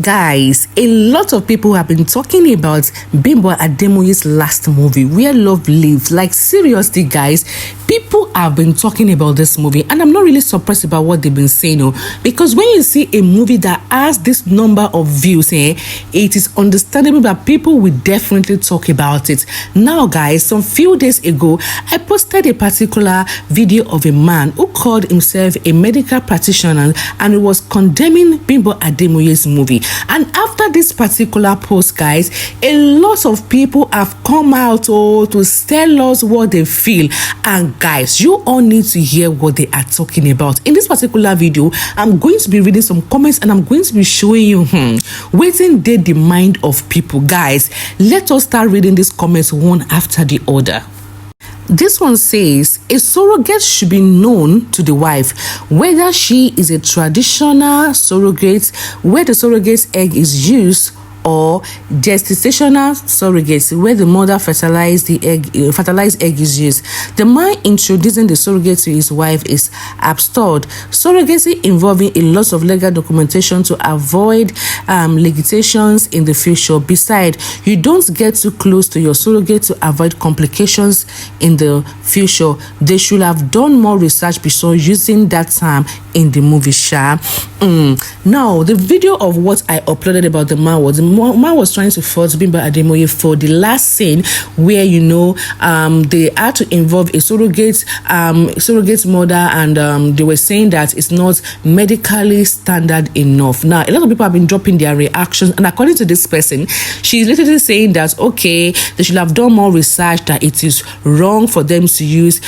Guys, a lot of people have been talking about Bimbo Ademoye's last movie, Where Love Lives. Like, seriously, guys, people have been talking about this movie, and I'm not really surprised about what they've been saying, because when you see a movie that has this number of views, it is understandable that people will definitely talk about it. Now, guys, some few days ago, I posted a particular video of a man who called himself a medical practitioner, and he was condemning Bimbo Ademoye's movie. And after this particular post, guys, a lot of people have come out to tell us what they feel. And guys, you all need to hear what they are talking about. In this particular video, I'm going to be reading some comments, and I'm going to be showing you waiting they the mind of people. Guys, let us start reading these comments one after the other. This one says, a surrogate should be known to the wife, whether she is a traditional surrogate where the surrogate's egg is used, or gestational surrogates where the mother fertilized egg is used. The man introducing the surrogate to his wife is absurd. Surrogacy involving a lot of legal documentation to avoid litigations in the future. Besides, you don't get too close to your surrogate to avoid complications in the future. They should have done more research before using that term in the movie. Now, the video of what I uploaded about the man was trying to fault Bimbo Ademoye for the last scene where they had to involve a surrogate mother, and they were saying that it's not medically standard enough. Now, a lot of people have been dropping their reactions, and according to this person, she's literally saying that okay, they should have done more research, that it is wrong for them to use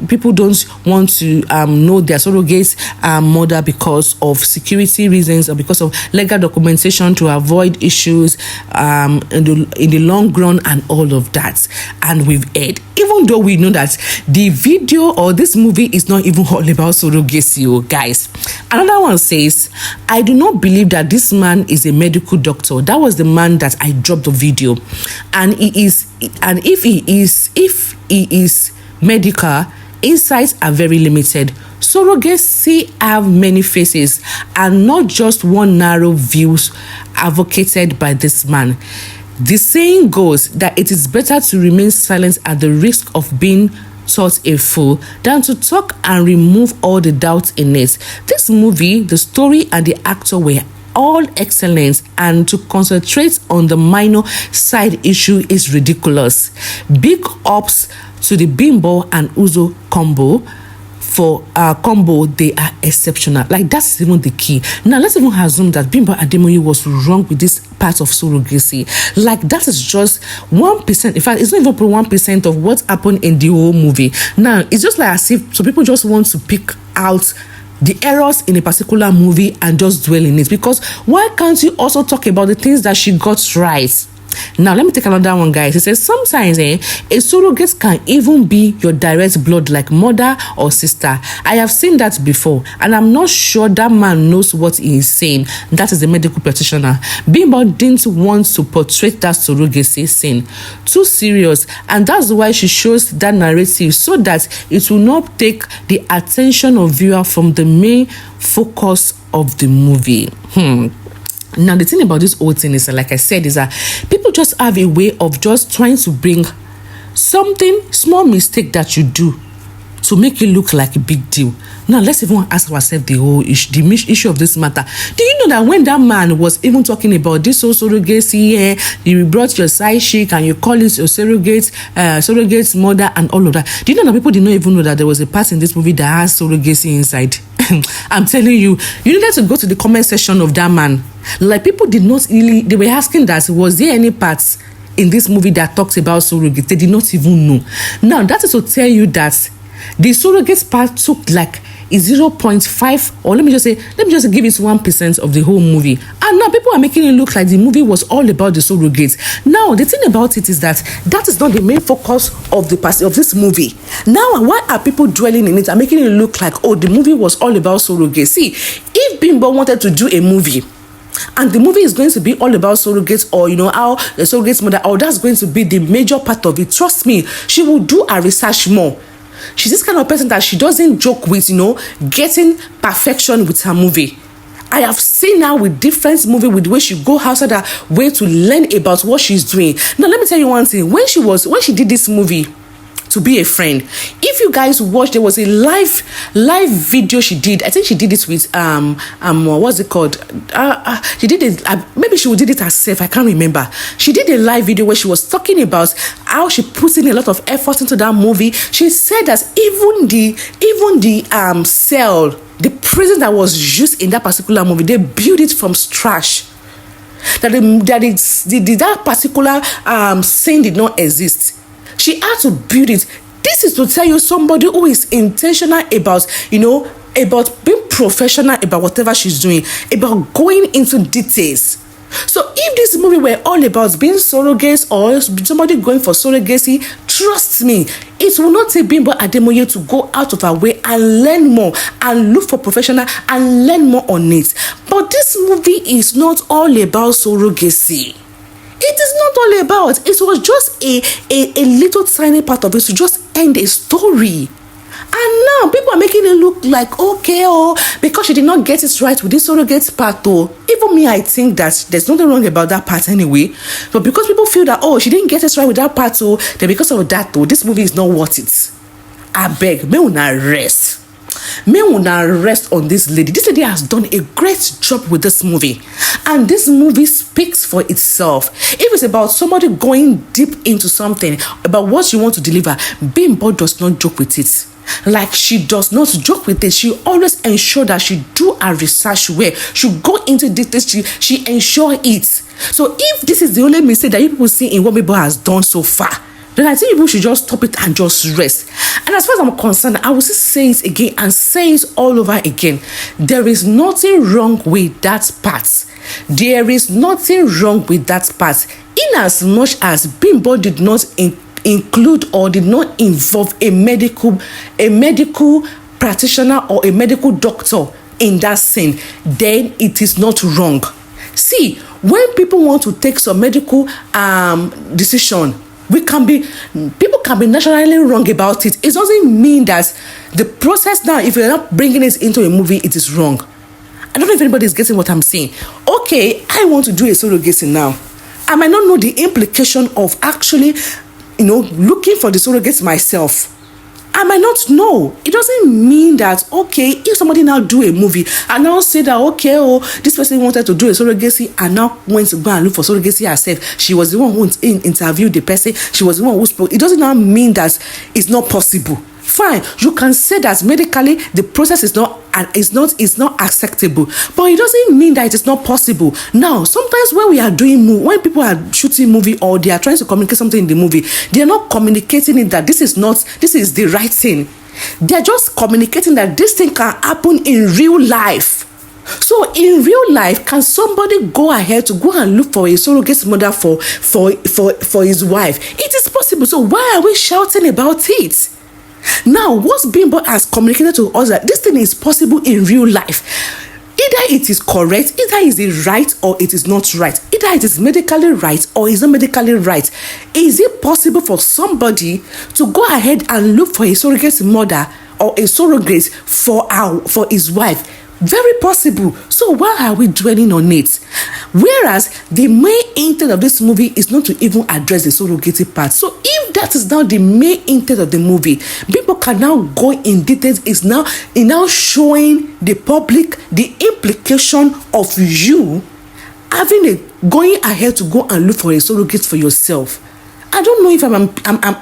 people don't want to know their surrogate mother because of security reasons or because of legal documentation to avoid issues in the long run and all of that. And we've heard, even though we know that the video or this movie is not even all about surrogacy, guys. Another one says, I do not believe that this man is a medical doctor. That was the man that I dropped the video. And if he is medical, insights are very limited. Surrogacy have many faces and not just one narrow view advocated by this man. The saying goes that it is better to remain silent at the risk of being thought a fool than to talk and remove all the doubts in it. This movie, the story and the actor were all excellent, and to concentrate on the minor side issue is ridiculous. Big ups to the Bimbo and Uzo combo. For our combo, they are exceptional. Like, that's even the key. Now, let's even assume that Bimbo Ademoye was wrong with this part of surrogacy. Like, that is just 1%. In fact, it's not even 1% of what happened in the whole movie. Now, it's just like as if some people just want to pick out the errors in a particular movie and just dwell in it. Because why can't you also talk about the things that she got right? Now, let me take another one, guys. It says sometimes a surrogate can even be your direct blood, like mother or sister. I have seen that before, and I'm not sure that man knows what he is saying. That is a medical practitioner. Bimbo didn't want to portray that surrogacy scene too serious, and that's why she shows that narrative so that it will not take the attention of viewer from the main focus of the movie. Now, the thing about this whole thing is, like I said, is that people just have a way of just trying to bring something, small mistake that you do, to make it look like a big deal. Now, let's even ask ourselves the whole issue of this matter. Do you know that when that man was even talking about this whole surrogacy, you brought your side chick and you call it your surrogate mother and all of that? Do you know that people did not even know that there was a part in this movie that has surrogacy inside? I'm telling you, you needed to go to the comment section of that man. Like, people did not really, they were asking that, was there any parts in this movie that talks about surrogate? They did not even know. Now, that is to tell you that the surrogate part took like a 0.5, or let me just give it 1% of the whole movie. And now people are making it look like the movie was all about the surrogates. Now, the thing about it is that is not the main focus of this movie. Now, why are people dwelling in it and making it look like, oh, the movie was all about surrogates? See, if Bimbo wanted to do a movie, and the movie is going to be all about surrogates, or how the surrogate's mother, or that's going to be the major part of it, trust me, she will do her research more. She's this kind of person that she doesn't joke with, getting perfection with her movie. I have seen her with different movie, with the way she go outside her way to learn about what she's doing. Now, let me tell you one thing. When she did this movie, To Be a Friend, if you guys watch, there was a live video she did. I think she did it with what's it called? She did it. Maybe she did it herself. I can't remember. She did a live video where she was talking about how she puts in a lot of effort into that movie. She said that even the cell, the prison that was used in that particular movie, they built it from scratch. That particular scene did not exist. She had to build it. This is to tell you somebody who is intentional about, about being professional about whatever she's doing, about going into details. So if this movie were all about being surrogates or somebody going for surrogacy, trust me, it will not take Bimbo Ademoye to go out of her way and learn more and look for professional and learn more on it. But this movie is not all about surrogacy. It is not all about. It was just a little tiny part of it to just end a story. And now people are making it look like, okay, because she did not get it right with this surrogate part, even me, I think that there's nothing wrong about that part anyway. But because people feel that, she didn't get it right with that part, then because of that, this movie is not worth it. I beg, may una rest. May una rest on this lady. This lady has done a great job with this movie. And this movie speaks for itself. If it's about somebody going deep into something, about what you want to deliver, Bimbo does not joke with it. Like, she does not joke with it. She always ensure that she do her research well. She go into details. She ensure it. So if this is the only mistake that you people see in what Bimbo has done so far, then I think people should just stop it and just rest. And as far as I'm concerned, I will still say it again and say it all over again. There is nothing wrong with that part. There is nothing wrong with that part. In as much as Bimbo did not include or did not involve a medical practitioner or a medical doctor in that scene, then it is not wrong. See, when people want to take some medical decision, people can be naturally wrong about it. It doesn't mean that the process now, if you're not bringing it into a movie, it is wrong. I don't know if anybody is getting what I'm saying. Okay, I want to do a surrogacy now. I might not know the implication of actually, looking for the surrogates myself. I might not know. It doesn't mean that, okay, if somebody now do a movie and now say that, okay, this person wanted to do a surrogacy and now went to go and look for surrogacy herself. She was the one who interviewed the person. She was the one who spoke. It doesn't now mean that it's not possible. Fine, you can say that medically the process is not acceptable, but it doesn't mean that it is not possible. Now, sometimes when people are shooting movie or they are trying to communicate something in the movie, they are not communicating it that this is the right thing. They are just communicating that this thing can happen in real life. So in real life, can somebody go ahead to go and look for a surrogate mother for his wife? It is possible. So why are we shouting about it? Now, what Bimbo has communicated to us that this thing is possible in real life. Either it is correct, either it is right or it is not right. Either it is medically right or it is not medically right. Is it possible for somebody to go ahead and look for a surrogate mother or a surrogate for his wife? Very possible. So why are we dwelling on it? Whereas the main intent of this movie is not to even address the surrogacy part. So if that is now the main intent of the movie, people can now go in details. It's now showing the public the implication of you going ahead to go and look for a surrogate for yourself. I don't know if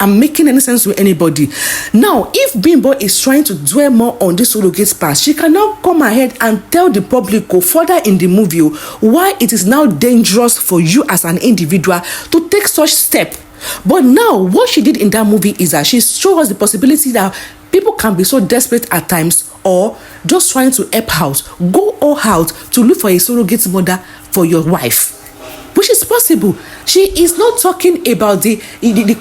I'm making any sense to anybody. Now, if Bimbo is trying to dwell more on this surrogate part, she can now come ahead and tell the public further in the movie why it is now dangerous for you as an individual to take such step. But now, what she did in that movie is that she showed us the possibility that people can be so desperate at times or just trying to help out, go all out to look for a surrogate mother for your wife. Which is possible. She is not talking about the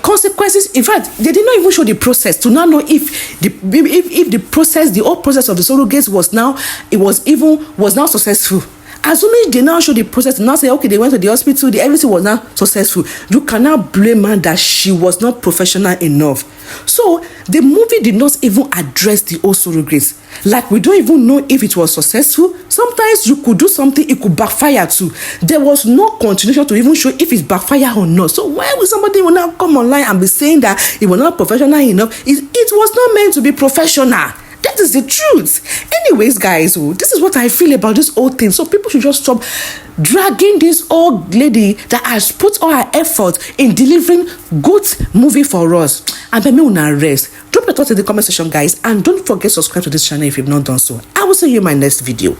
consequences. In fact, they did not even show the process to now know if the process, the whole process of the surrogates was now successful. Assuming they now show the process, now say, okay, they went to the hospital, everything was now successful. You cannot blame her that she was not professional enough. So the movie did not even address the whole surrogates. Like, we don't even know if it was successful. Sometimes you could do something, it could backfire too. There was no continuation to even show if it backfire or not. So why would somebody will now come online and be saying that it was not professional enough? It was not meant to be professional. That is the truth. Anyways, guys, this is what I feel about this whole thing. So people should just stop dragging this old lady that has put all her effort in delivering good movie for us. And then me una rest. Drop your thoughts in the comment section, guys, and don't forget to subscribe to this channel if you've not done so. I will see you in my next video.